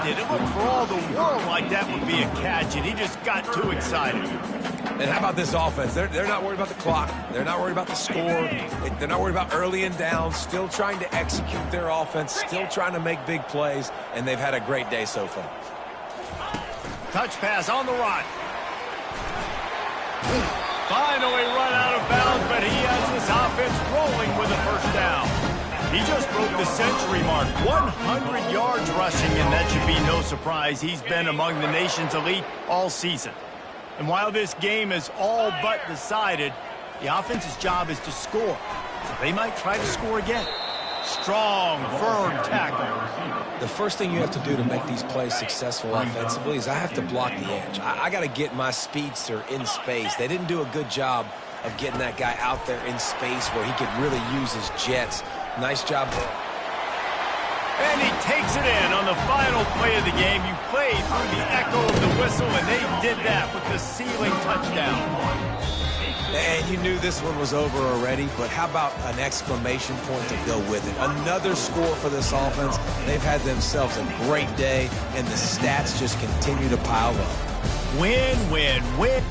Did it look for all the world like that would be a catch, and he just got too excited. And how about this offense? They're not worried about the clock. They're not worried about the score. They're not worried about early and down. Still trying to execute their offense. Still trying to make big plays, and they've had a great day so far. Touch pass on the run. Finally run out of bounds, but he has this offense rolling with a 1st down. He just broke the century mark, 100 yards rushing, and that should be no surprise. He's been among the nation's elite all season. And while this game is all but decided, the offense's job is to score. So they might try to score again. Strong, firm tackle. The first thing you have to do to make these plays successful offensively is I have to block the edge. I got to get my speedster in space. They didn't do a good job of getting that guy out there in space where he could really use his jets. Nice job there. And he takes it in on the final play of the game. You played through the echo of the whistle, and they did that with the sealing touchdown. And you knew this one was over already, but how about an exclamation point to go with it? Another score for this offense. They've had themselves a great day, and the stats just continue to pile up. Win, win, win.